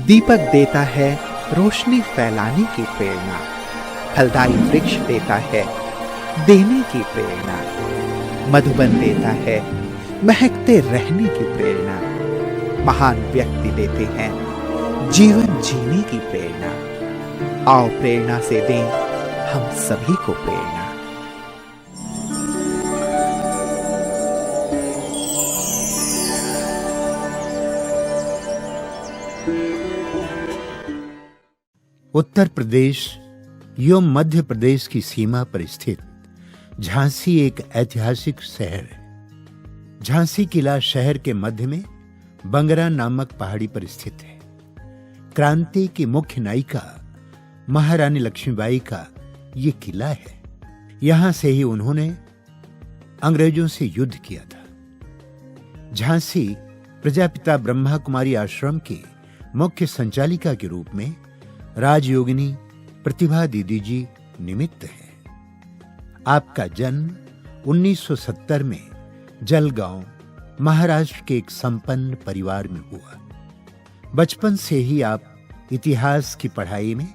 दीपक देता है रोशनी फैलाने की प्रेरणा, फलदायी वृक्ष देता है देने की प्रेरणा, मधुबन देता है महकते रहने की प्रेरणा, महान व्यक्ति देते हैं जीवन जीने की प्रेरणा। आओ प्रेरणा से दें हम सभी को प्रेरणा। उत्तर प्रदेश एवं मध्य प्रदेश की सीमा पर स्थित झांसी एक ऐतिहासिक शहर है। झांसी किला शहर के मध्य में बंगरा नामक पहाड़ी पर स्थित है। क्रांति की मुख्य नायिका महारानी लक्ष्मीबाई का ये किला है। यहां से ही उन्होंने अंग्रेजों से युद्ध किया था। झांसी प्रजापिता ब्रह्मा कुमारी आश्रम की मुख्य संचालिका के रूप में राजयोगिनी प्रतिभा दीदी जी निमित्त है। आपका जन्म 1970 में जलगांव महाराष्ट्र के एक संपन्न परिवार में हुआ। बचपन से ही आप इतिहास की पढ़ाई में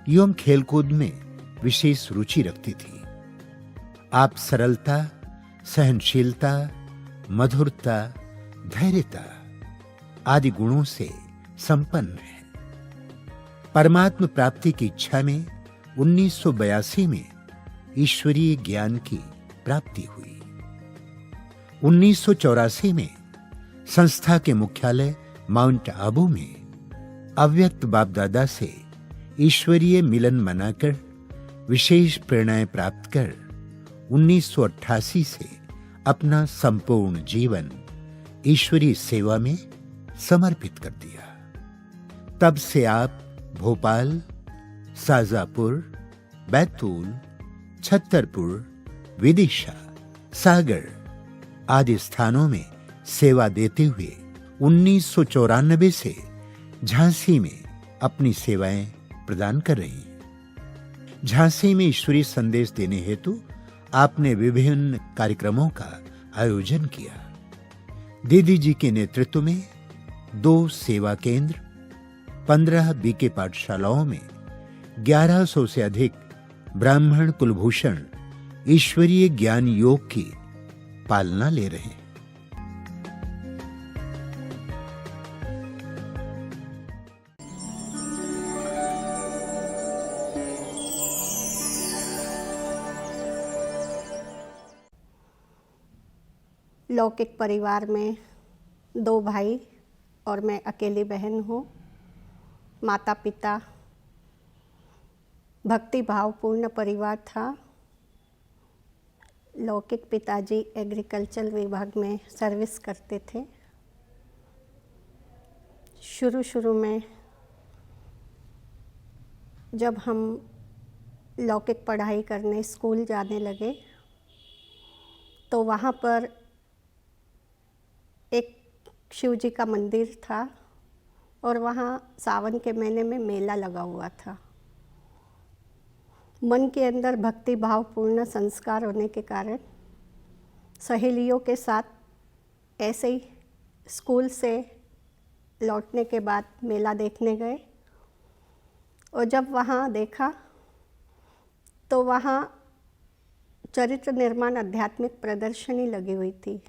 एवं खेलकूद में विशेष रुचि रखती थी। आप सरलता, सहनशीलता, मधुरता, धैर्यता आदि गुणों से संपन्न हैं। परमात्म प्राप्ति की इच्छा में 1982 में ईश्वरीय ज्ञान की प्राप्ति हुई। 1984 में संस्था के मुख्यालय माउंट आबू में अव्यक्त बाप दादा से ईश्वरीय मिलन मनाकर विशेष प्रेरणाएं प्राप्त कर 1988 से अपना संपूर्ण जीवन ईश्वरीय सेवा में समर्पित कर दिया। तब से आप भोपाल, शाजापुर, बैतूल, छतरपुर, विदिशा, सागर आदि स्थानों में सेवा देते हुए 1994 से झांसी में अपनी सेवाएं प्रदान कर रही हैं। झांसी में ईश्वरीय संदेश देने हेतु आपने विभिन्न कार्यक्रमों का आयोजन किया। दीदी जी के नेतृत्व में 2 सेवा केंद्र, 15 बीके पाठशालाओं में 1100 से अधिक ब्राह्मण कुलभूषण ईश्वरीय ज्ञान योग की पालना ले रहे हैं। लौकिक परिवार में 2 भाई और मैं अकेली बहन हूँ। माता पिता भक्ति भावपूर्ण परिवार था। लौकिक पिताजी एग्रीकल्चर विभाग में सर्विस करते थे। शुरू में जब हम लौकिक पढ़ाई करने स्कूल जाने लगे तो वहाँ पर एक शिव जी का मंदिर था और वहाँ सावन के महीने में मेला लगा हुआ था। मन के अंदर भक्ति भावपूर्ण संस्कार होने के कारण सहेलियों के साथ ऐसे ही स्कूल से लौटने के बाद मेला देखने गए और जब वहाँ देखा तो वहाँ चरित्र निर्माण आध्यात्मिक प्रदर्शनी लगी हुई थी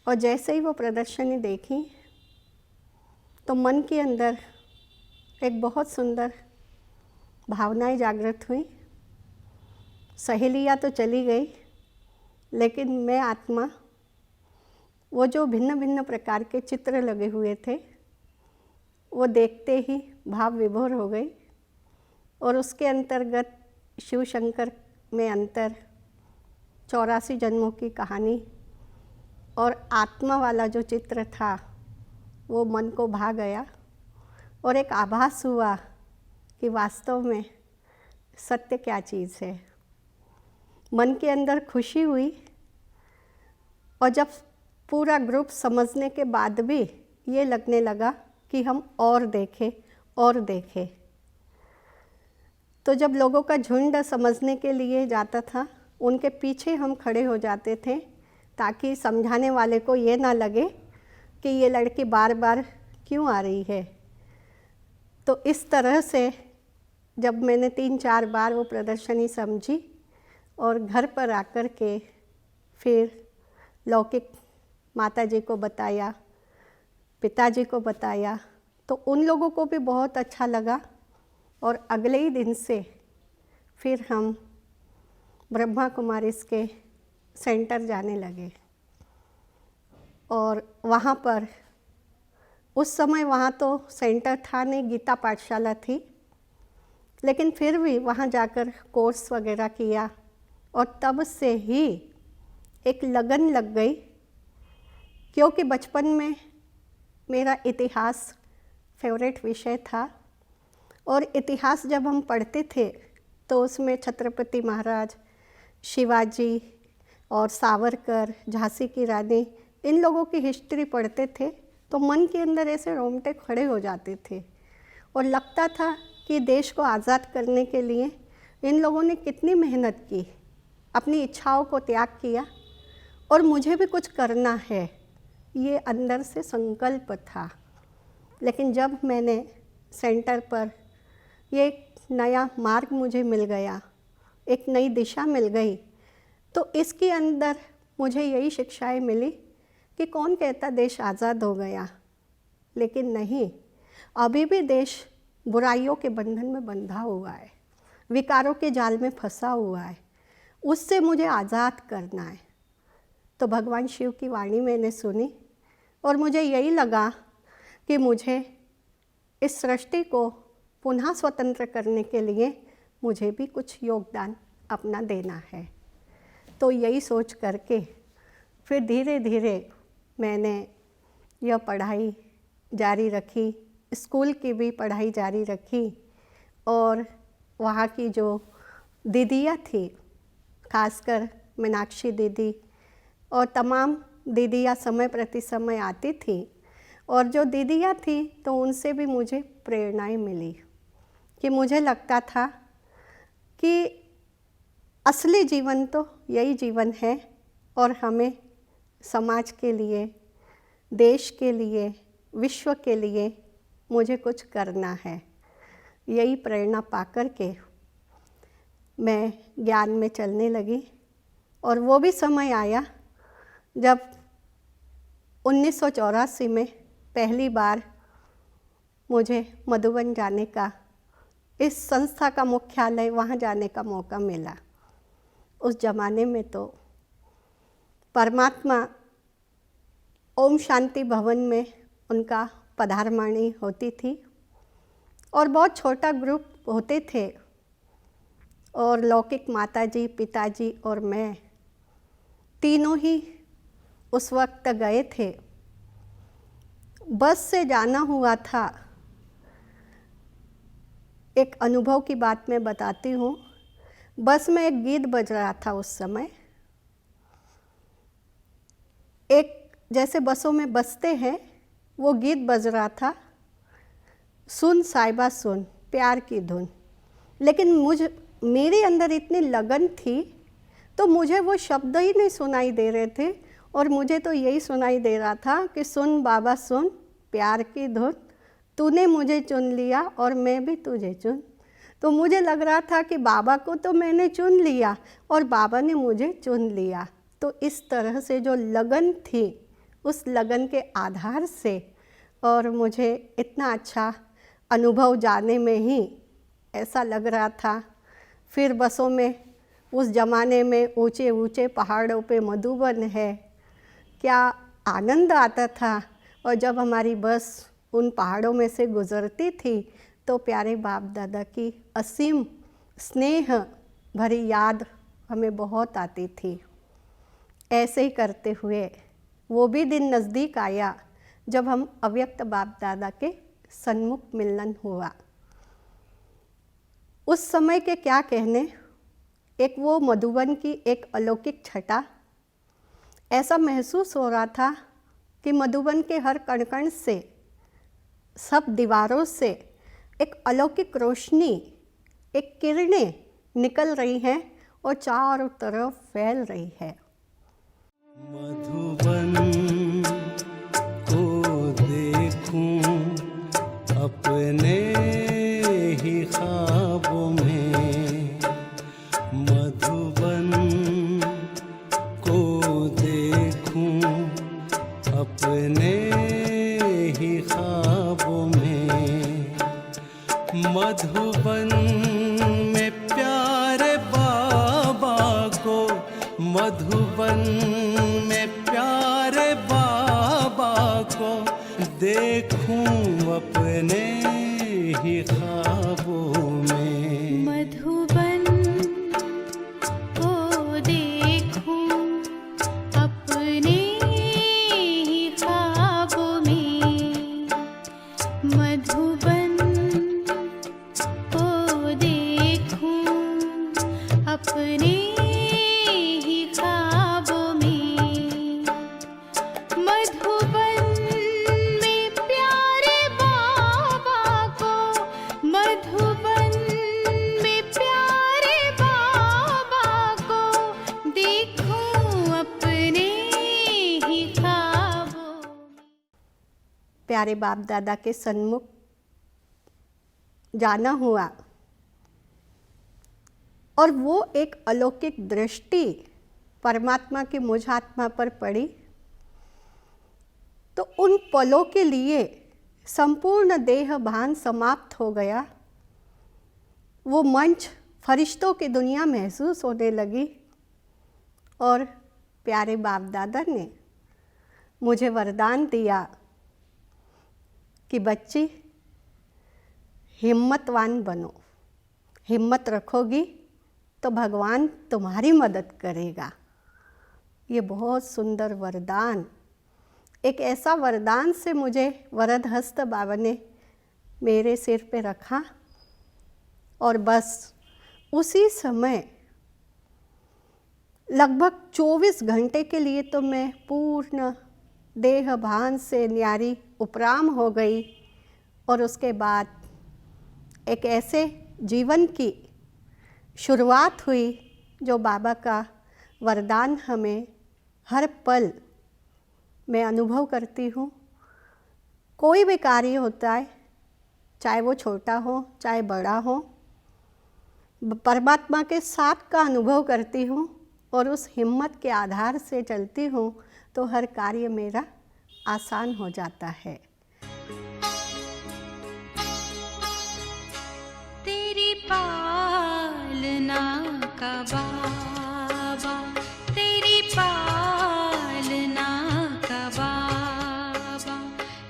और जैसे ही वो प्रदर्शनी देखी तो मन के अंदर एक बहुत सुंदर भावनाएं जागृत हुई। सहेलियाँ तो चली गई लेकिन मैं आत्मा, वो जो भिन्न भिन्न प्रकार के चित्र लगे हुए थे वो देखते ही भाव विभोर हो गई और उसके अंतर्गत शिव शंकर में अंतर, 84 जन्मों की कहानी और आत्मा वाला जो चित्र था वो मन को भा गया और एक आभास हुआ कि वास्तव में सत्य क्या चीज़ है। मन के अंदर खुशी हुई और जब पूरा ग्रुप समझने के बाद भी ये लगने लगा कि हम और देखें। तो जब लोगों का झुंड समझने के लिए जाता था उनके पीछे हम खड़े हो जाते थे ताकि समझाने वाले को ये ना लगे कि ये लड़की बार बार क्यों आ रही है। तो इस तरह से जब मैंने 3-4 बार वो प्रदर्शनी समझी और घर पर आकर के फिर लौकिक माता जी को बताया, पिताजी को बताया, तो उन लोगों को भी बहुत अच्छा लगा और अगले ही दिन से फिर हम ब्रह्मा कुमारीज के सेंटर जाने लगे। और वहाँ पर उस समय वहाँ तो सेंटर था नहीं, गीता पाठशाला थी, लेकिन फिर भी वहाँ जाकर कोर्स वगैरह किया और तब से ही एक लगन लग गई, क्योंकि बचपन में मेरा इतिहास फेवरेट विषय था और इतिहास जब हम पढ़ते थे तो उसमें छत्रपति महाराज, शिवाजी और सावरकर, झांसी की रानी, इन लोगों की हिस्ट्री पढ़ते थे तो मन के अंदर ऐसे रोंगटे खड़े हो जाते थे और लगता था कि देश को आज़ाद करने के लिए इन लोगों ने कितनी मेहनत की, अपनी इच्छाओं को त्याग किया और मुझे भी कुछ करना है, ये अंदर से संकल्प था। लेकिन जब मैंने सेंटर पर ये एक नया मार्ग मुझे मिल गया, एक नई दिशा मिल गई, तो इसके अंदर मुझे यही शिक्षाएं मिली कि कौन कहता देश आज़ाद हो गया, लेकिन नहीं, अभी भी देश बुराइयों के बंधन में बंधा हुआ है, विकारों के जाल में फंसा हुआ है, उससे मुझे आज़ाद करना है। तो भगवान शिव की वाणी मैंने सुनी और मुझे यही लगा कि मुझे इस सृष्टि को पुनः स्वतंत्र करने के लिए मुझे भी कुछ योगदान अपना देना है। तो यही सोच करके फिर धीरे धीरे मैंने यह पढ़ाई जारी रखी, स्कूल की भी पढ़ाई जारी रखी और वहाँ की जो दीदियाँ थी, खासकर मीनाक्षी दीदी और तमाम दीदियाँ समय प्रति समय आती थी और जो दीदियाँ थी तो उनसे भी मुझे प्रेरणाएं मिली कि मुझे लगता था कि असली जीवन तो यही जीवन है और हमें समाज के लिए, देश के लिए, विश्व के लिए मुझे कुछ करना है। यही प्रेरणा पाकर के मैं ज्ञान में चलने लगी और वो भी समय आया जब 1984 में पहली बार मुझे मधुबन जाने का, इस संस्था का मुख्यालय वहाँ जाने का मौका मिला। उस ज़माने में तो परमात्मा ओम शांति भवन में उनका पधारमाणी होती थी और बहुत छोटा ग्रुप होते थे और लौकिक माताजी, पिताजी और मैं तीनों ही उस वक्त गए थे। बस से जाना हुआ था। एक अनुभव की बात मैं बताती हूँ। बस में एक गीत बज रहा था उस समय, एक जैसे बसों में बजते हैं वो गीत बज रहा था, सुन साहिबा सुन प्यार की धुन। लेकिन मेरे अंदर इतनी लगन थी तो मुझे वो शब्द ही नहीं सुनाई दे रहे थे और मुझे तो यही सुनाई दे रहा था कि सुन बाबा सुन प्यार की धुन, तूने मुझे चुन लिया और मैं भी तुझे चुन। तो मुझे लग रहा था कि बाबा को तो मैंने चुन लिया और बाबा ने मुझे चुन लिया। तो इस तरह से जो लगन थी, उस लगन के आधार से और मुझे इतना अच्छा अनुभव जाने में ही ऐसा लग रहा था। फिर बसों में उस ज़माने में ऊंचे ऊंचे पहाड़ों पे मधुबन है, क्या आनंद आता था। और जब हमारी बस उन पहाड़ों में से गुज़रती थी तो प्यारे बाप दादा की असीम स्नेह भरी याद हमें बहुत आती थी। ऐसे ही करते हुए वो भी दिन नज़दीक आया जब हम अव्यक्त बाप दादा के सन्मुख मिलन हुआ। उस समय के क्या कहने, एक वो मधुबन की एक अलौकिक छटा, ऐसा महसूस हो रहा था कि मधुबन के हर कण कण से, सब दीवारों से एक अलौकिक रोशनी, एक किरणें निकल रही हैं और चारों तरफ फैल रही है। मधुबन को अपने ही ख्वाबों में मधुबन को देखूं, अपने ही ख्वाबों में मधुबन में प्यारे बाबा को, मधुबन में प्यारे बाबा को देखूं अपने ही ख्वाबों में। मधुबन को देखूं अपने ही ख्वाबों में, मधुबन को देखूं अपने ही ख्वाबों में, मधुबन में प्यारे बाबा को, मधुबन में प्यारे बाबा को देखूं अपने ही ख्वाबों में। प्यारे बाप दादा के सन्मुख जाना हुआ और वो एक अलौकिक दृष्टि परमात्मा की मुझ आत्मा पर पड़ी, तो उन पलों के लिए संपूर्ण देह भान समाप्त हो गया। वो मंच फरिश्तों की दुनिया महसूस होने लगी और प्यारे बाप दादा ने मुझे वरदान दिया कि बच्ची हिम्मतवान बनो, हिम्मत रखोगी तो भगवान तुम्हारी मदद करेगा। ये बहुत सुंदर वरदान, एक ऐसा वरदान से मुझे वरद हस्त बाबा ने मेरे सिर पे रखा और बस उसी समय लगभग 24 घंटे के लिए तो मैं पूर्ण देह भान से न्यारी उपराम हो गई और उसके बाद एक ऐसे जीवन की शुरुआत हुई जो बाबा का वरदान हमें हर पल मैं अनुभव करती हूँ। कोई भी कार्य होता है, चाहे वो छोटा हो चाहे बड़ा हो, परमात्मा के साथ का अनुभव करती हूँ और उस हिम्मत के आधार से चलती हूँ तो हर कार्य मेरा आसान हो जाता है। तेरी पालना का बाबा, तेरी पालना का बाबा,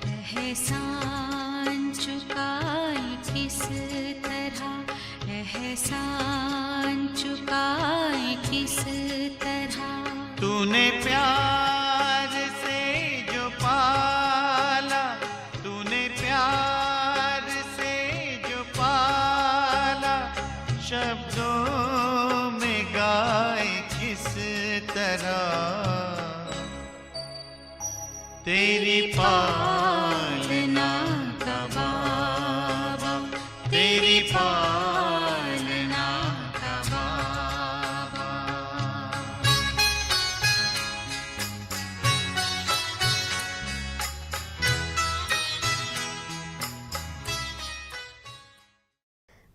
एहसान चुकाए किस तरह, एहसान चुकाए किस तरह। तूने प्यार से जो पाला, तूने प्यार से जो पाला, शब्दों में गाए किस तरह। तेरी पालना का बाबा, तेरी पालना का बाबा।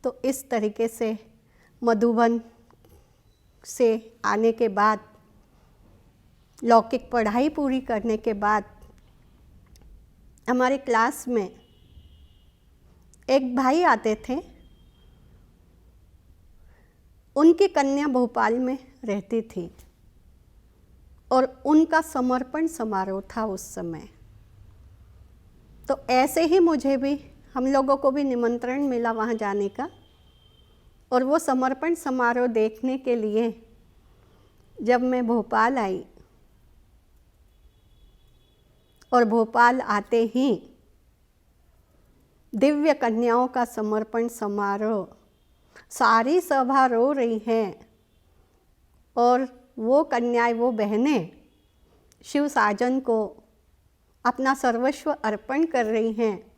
तो इस तरीके से मधुबन से आने के बाद, लौकिक पढ़ाई पूरी करने के बाद, हमारे क्लास में एक भाई आते थे। उनकी कन्या भोपाल में रहती थी और उनका समर्पण समारोह था उस समय। तो ऐसे ही मुझे भी, हम लोगों को भी निमंत्रण मिला वहाँ जाने का और वो समर्पण समारोह देखने के लिए जब मैं भोपाल आई और भोपाल आते ही दिव्य कन्याओं का समर्पण समारोह, सारी सभा रो रही हैं और वो कन्याएं, वो बहनें शिव साजन को अपना सर्वस्व अर्पण कर रही हैं।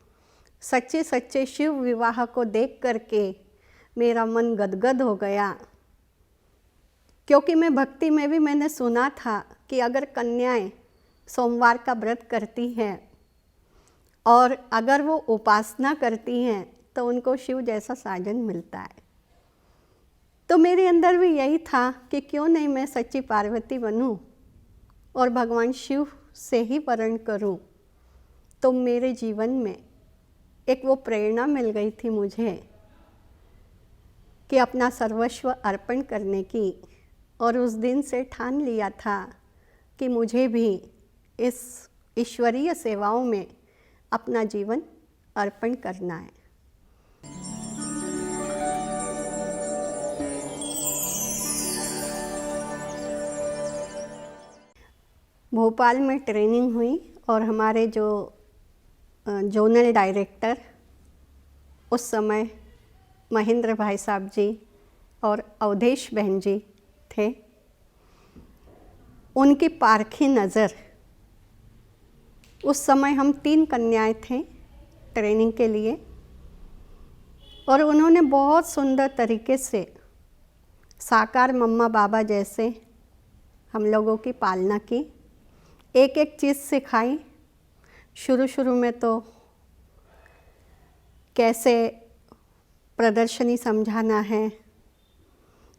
सच्चे सच्चे शिव विवाह को देख करके मेरा मन गदगद हो गया, क्योंकि मैं भक्ति में भी मैंने सुना था कि अगर कन्याएं सोमवार का व्रत करती हैं और अगर वो उपासना करती हैं तो उनको शिव जैसा साजन मिलता है। तो मेरे अंदर भी यही था कि क्यों नहीं मैं सच्ची पार्वती बनूं और भगवान शिव से ही वर्ण करूं। तो मेरे जीवन में एक वो प्रेरणा मिल गई थी मुझे कि अपना सर्वस्व अर्पण करने की, और उस दिन से ठान लिया था कि मुझे भी इस ईश्वरीय सेवाओं में अपना जीवन अर्पण करना है। भोपाल में ट्रेनिंग हुई और हमारे जो जोनल डायरेक्टर उस समय महेंद्र भाई साहब जी और अवधेश बहन जी थे, उनकी पारखी नज़र, उस समय हम 3 कन्याएं थे ट्रेनिंग के लिए, और उन्होंने बहुत सुंदर तरीके से साकार मम्मा बाबा जैसे हम लोगों की पालना की, एक एक चीज़ सिखाई। शुरू में तो कैसे प्रदर्शनी समझाना है,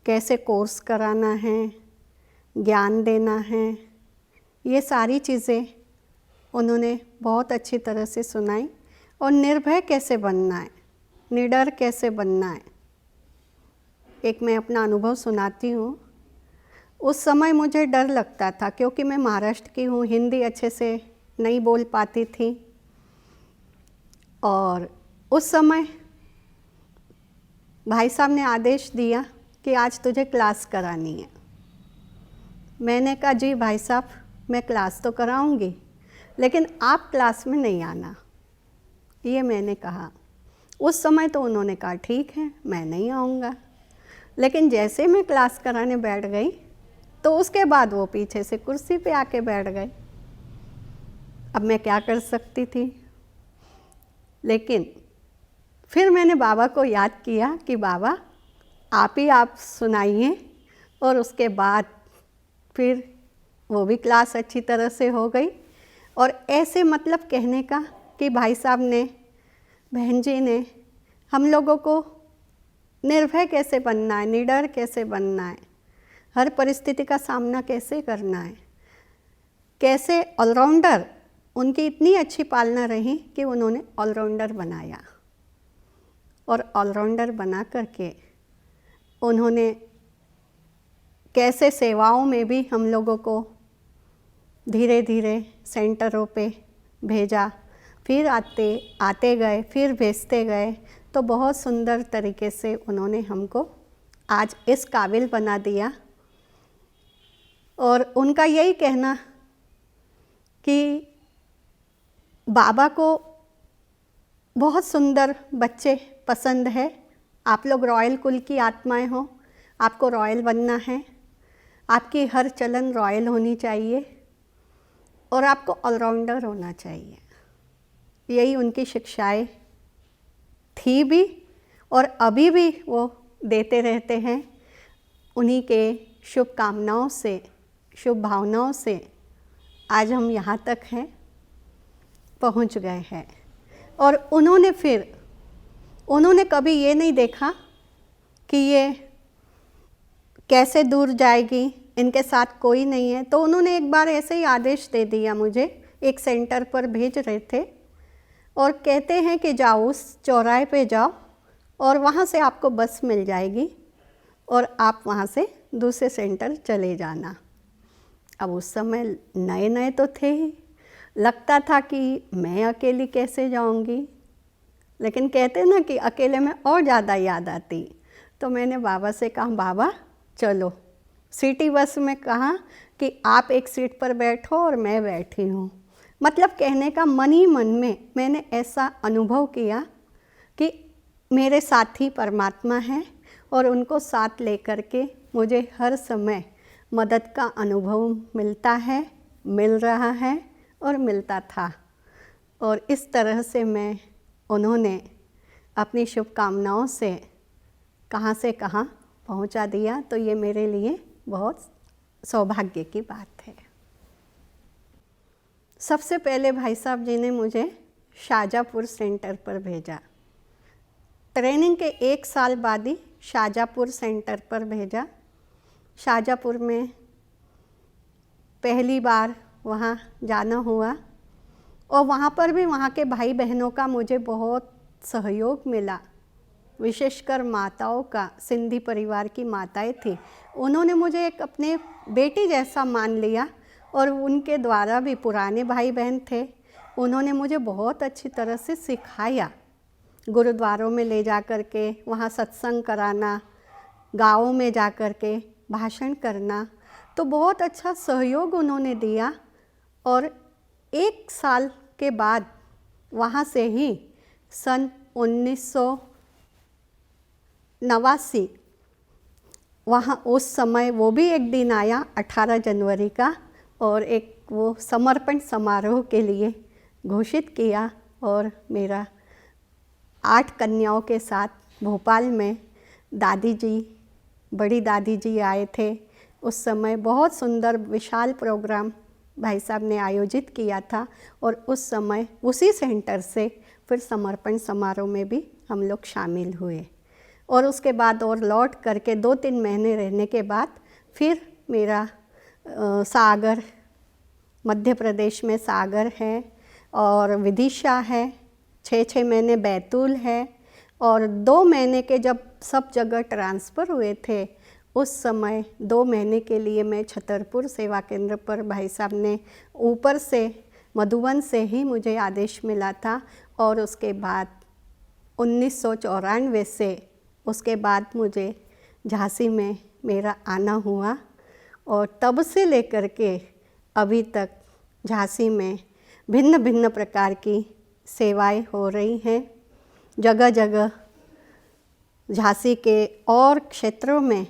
कैसे कोर्स कराना है, ज्ञान देना है, ये सारी चीज़ें उन्होंने बहुत अच्छी तरह से सुनाई। और निर्भय कैसे बनना है, निडर कैसे बनना है। एक मैं अपना अनुभव सुनाती हूँ। उस समय मुझे डर लगता था क्योंकि मैं महाराष्ट्र की हूँ, हिंदी अच्छे से नहीं बोल पाती थी। और उस समय भाई साहब ने आदेश दिया कि आज तुझे क्लास करानी है। मैंने कहा जी भाई साहब, मैं क्लास तो कराऊंगी, लेकिन आप क्लास में नहीं आना, ये मैंने कहा। उस समय तो उन्होंने कहा ठीक है, मैं नहीं आऊँगा। लेकिन जैसे मैं क्लास कराने बैठ गई तो उसके बाद वो पीछे से कुर्सी पे आके बैठ गए। अब मैं क्या कर सकती थी। लेकिन फिर मैंने बाबा को याद किया कि बाबा आप सुनाइए, और उसके बाद फिर वो भी क्लास अच्छी तरह से हो गई। और ऐसे मतलब कहने का कि भाई साहब ने, बहन जी ने हम लोगों को निर्भय कैसे बनना है, निडर कैसे बनना है, हर परिस्थिति का सामना कैसे करना है, कैसे ऑलराउंडर, उनकी इतनी अच्छी पालना रही कि उन्होंने ऑलराउंडर बनाया। और ऑलराउंडर बना करके उन्होंने कैसे सेवाओं में भी हम लोगों को धीरे धीरे सेंटरों पे भेजा, फिर आते गए, फिर भेजते गए। तो बहुत सुंदर तरीके से उन्होंने हमको आज इस काबिल बना दिया। और उनका यही कहना कि बाबा को बहुत सुंदर बच्चे पसंद है, आप लोग रॉयल कुल की आत्माएं हो, आपको रॉयल बनना है, आपकी हर चलन रॉयल होनी चाहिए और आपको ऑलराउंडर होना चाहिए। यही उनकी शिक्षाएं थी भी और अभी भी वो देते रहते हैं। उन्हीं के शुभकामनाओं से, शुभ भावनाओं से आज हम यहाँ तक हैं, पहुँच गए हैं। और उन्होंने कभी ये नहीं देखा कि ये कैसे दूर जाएगी, इनके साथ कोई नहीं है। तो उन्होंने एक बार ऐसे ही आदेश दे दिया मुझे, एक सेंटर पर भेज रहे थे और कहते हैं कि जाओ उस चौराहे पे जाओ और वहाँ से आपको बस मिल जाएगी और आप वहाँ से दूसरे सेंटर चले जाना। अब उस समय नए नए तो थे ही, लगता था कि मैं अकेली कैसे जाऊँगी, लेकिन कहते ना कि अकेले में और ज़्यादा याद आती। तो मैंने बाबा से कहा, बाबा चलो। सिटी बस में कहा कि आप एक सीट पर बैठो और मैं बैठी हूँ। मतलब कहने का मन ही मन में मैंने ऐसा अनुभव किया कि मेरे साथी परमात्मा हैं और उनको साथ लेकर के मुझे हर समय मदद का अनुभव मिलता है, मिल रहा है और मिलता था। और इस तरह से उन्होंने अपनी शुभकामनाओं से कहाँ पहुंचा दिया। तो ये मेरे लिए बहुत सौभाग्य की बात है। सबसे पहले भाई साहब जी ने मुझे शाजापुर सेंटर पर भेजा। ट्रेनिंग के 1 साल बाद ही शाजापुर सेंटर पर भेजा। शाजापुर में पहली बार वहाँ जाना हुआ और वहाँ पर भी वहाँ के भाई बहनों का मुझे बहुत सहयोग मिला, विशेषकर माताओं का। सिंधी परिवार की माताएं थी, उन्होंने मुझे एक अपने बेटी जैसा मान लिया और उनके द्वारा भी पुराने भाई बहन थे, उन्होंने मुझे बहुत अच्छी तरह से सिखाया। गुरुद्वारों में ले जा कर के वहाँ सत्संग कराना, गाँवों में जा कर के भाषण करना, तो बहुत अच्छा सहयोग उन्होंने दिया। और 1 साल के बाद वहाँ से ही सन 1989 वहाँ उस समय वो भी एक दिन आया 18 जनवरी का, और एक वो समर्पण समारोह के लिए घोषित किया और मेरा 8 कन्याओं के साथ भोपाल में दादी जी, बड़ी दादी जी आए थे। उस समय बहुत सुंदर विशाल प्रोग्राम भाई साहब ने आयोजित किया था और उस समय उसी सेंटर से फिर समर्पण समारोह में भी हम लोग शामिल हुए। और उसके बाद और लौट करके 2-3 महीने रहने के बाद फिर मेरा सागर, मध्य प्रदेश में सागर है और विदिशा है, 6-6 महीने बैतूल है, और 2 महीने के जब सब जगह ट्रांसफ़र हुए थे उस समय 2 महीने के लिए मैं छतरपुर सेवा केंद्र पर भाई साहब ने ऊपर से मधुबन से ही मुझे आदेश मिला था। और उसके बाद 1994 से उसके बाद मुझे झांसी में मेरा आना हुआ और तब से लेकर के अभी तक झांसी में भिन्न भिन्न प्रकार की सेवाएं हो रही हैं। जगह जगह झांसी के और क्षेत्रों में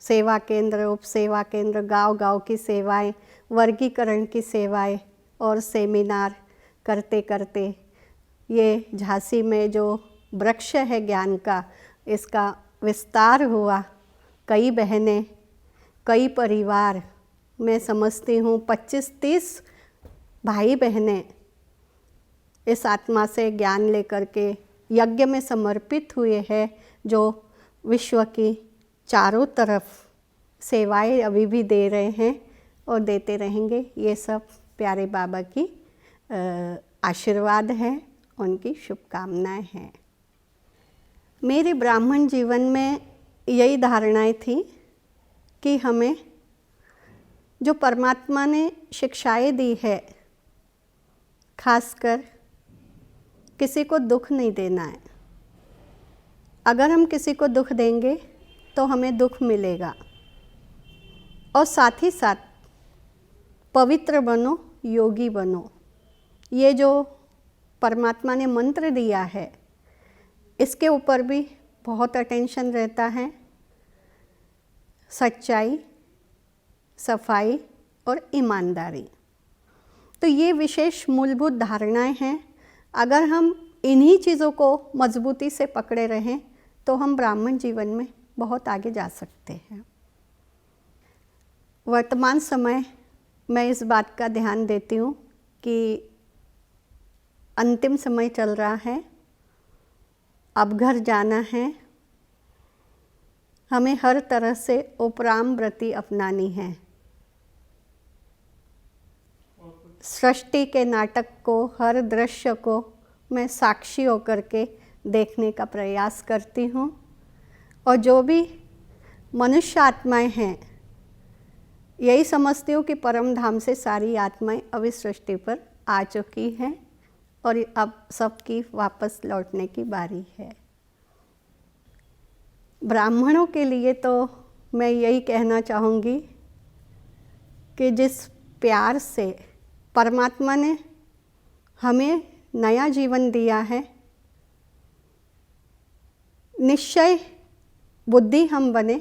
सेवा केंद्र, उप सेवा केंद्र, गांव-गांव की सेवाएं, वर्गीकरण की सेवाएं और सेमिनार करते करते ये झांसी में जो वृक्ष है ज्ञान का, इसका विस्तार हुआ। कई बहनें, कई परिवार, मैं समझती हूँ 25-30 भाई बहनें इस आत्मा से ज्ञान लेकर के यज्ञ में समर्पित हुए हैं, जो विश्व की चारों तरफ सेवाएं अभी भी दे रहे हैं और देते रहेंगे। ये सब प्यारे बाबा की आशीर्वाद है, उनकी शुभकामनाएं हैं। मेरे ब्राह्मण जीवन में यही धारणाएं थी कि हमें जो परमात्मा ने शिक्षाएं दी है, खासकर किसी को दुख नहीं देना है। अगर हम किसी को दुख देंगे तो हमें दुख मिलेगा। और साथ ही साथ पवित्र बनो, योगी बनो, ये जो परमात्मा ने मंत्र दिया है, इसके ऊपर भी बहुत अटेंशन रहता है। सच्चाई, सफाई और ईमानदारी, तो ये विशेष मूलभूत धारणाएं हैं। अगर हम इन्हीं चीज़ों को मजबूती से पकड़े रहें तो हम ब्राह्मण जीवन में बहुत आगे जा सकते हैं। वर्तमान समय मैं इस बात का ध्यान देती हूँ कि अंतिम समय चल रहा है, अब घर जाना है, हमें हर तरह से उपराम व्रति अपनानी है। सृष्टि के नाटक को, हर दृश्य को मैं साक्षी होकर के देखने का प्रयास करती हूँ। और जो भी मनुष्य आत्माएं हैं, यही समझती हूँ कि परम धाम से सारी आत्माएं अभी सृष्टि पर आ चुकी हैं और अब सबकी वापस लौटने की बारी है। ब्राह्मणों के लिए तो मैं यही कहना चाहूँगी कि जिस प्यार से परमात्मा ने हमें नया जीवन दिया है, निश्चय बुद्धि हम बने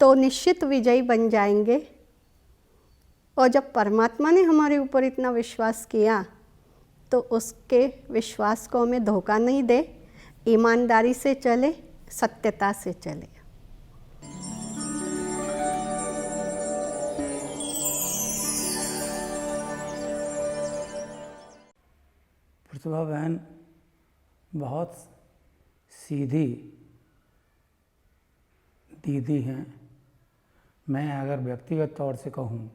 तो निश्चित विजयी बन जाएंगे। और जब परमात्मा ने हमारे ऊपर इतना विश्वास किया तो उसके विश्वास को हमें धोखा नहीं दे, ईमानदारी से चले, सत्यता से चले। प्रतिभा बहन बहुत सीधी दीदी हैं। मैं अगर व्यक्तिगत तौर से कहूँ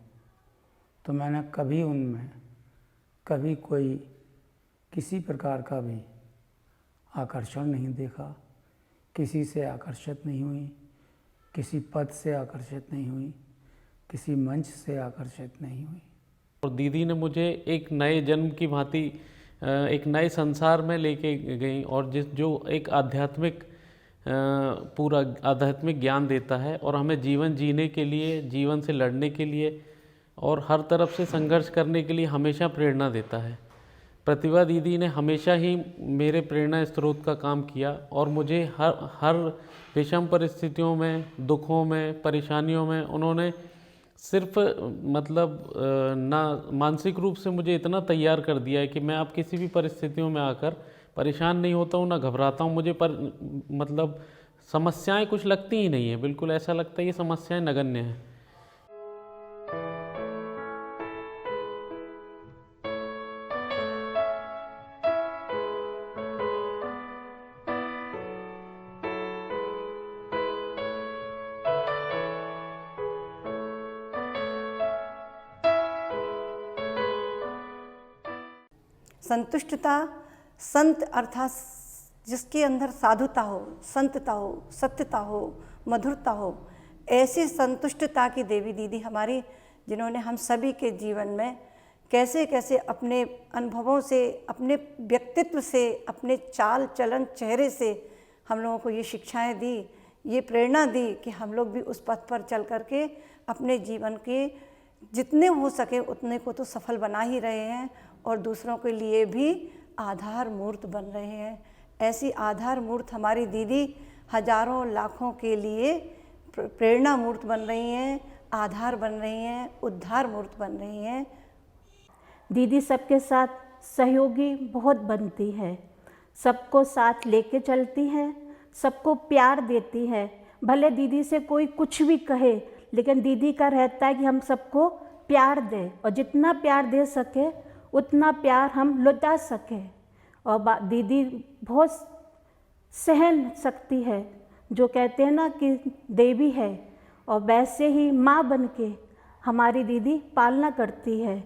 तो मैंने कभी उनमें कभी कोई किसी प्रकार का भी आकर्षण नहीं देखा, किसी से आकर्षित नहीं हुई, किसी पद से आकर्षित नहीं हुई, किसी मंच से आकर्षित नहीं हुई। और दीदी ने मुझे एक नए जन्म की भांति एक नए संसार में लेके गई, और जो एक आध्यात्मिक पूरा आध्यात्मिक ज्ञान देता है और हमें जीवन जीने के लिए, जीवन से लड़ने के लिए और हर तरफ से संघर्ष करने के लिए हमेशा प्रेरणा देता है। प्रतिभा दीदी ने हमेशा ही मेरे प्रेरणा स्रोत का काम किया और मुझे हर विषम परिस्थितियों में, दुखों में, परेशानियों में उन्होंने सिर्फ मतलब ना मानसिक रूप से मुझे इतना तैयार कर दिया है कि मैं अब किसी भी परिस्थितियों में आकर परेशान नहीं होता हूँ, ना घबराता हूँ। मुझे मतलब समस्याएं कुछ लगती ही नहीं है, बिल्कुल ऐसा लगता है ये समस्याएं नगण्य हैं। संतुष्टता, संत अर्थात जिसके अंदर साधुता हो, संतता हो, सत्यता हो, मधुरता हो, ऐसी संतुष्टता की देवी दीदी हमारी, जिन्होंने हम सभी के जीवन में कैसे कैसे अपने अनुभवों से, अपने व्यक्तित्व से, अपने चाल चलन चेहरे से हम लोगों को ये शिक्षाएं दी, ये प्रेरणा दी कि हम लोग भी उस पथ पर चल करके अपने जीवन के जितने हो सके उतने को तो सफल बना ही रहे हैं और दूसरों के लिए भी आधार मूर्त बन रहे हैं। ऐसी आधार मूर्त हमारी दीदी हजारों लाखों के लिए प्रेरणा मूर्त बन रही हैं, आधार बन रही हैं, उद्धार मूर्त बन रही हैं। दीदी सबके साथ सहयोगी बहुत बनती है, सबको साथ लेके चलती है, सबको प्यार देती है। भले दीदी से कोई कुछ भी कहे, लेकिन दीदी का रहता है कि हम सबको प्यार दें और जितना प्यार दे सके उतना प्यार हम लुटा सकें। और दीदी बहुत सहन सकती है, जो कहते हैं ना कि देवी है, और वैसे ही माँ बन के हमारी दीदी पालना करती है।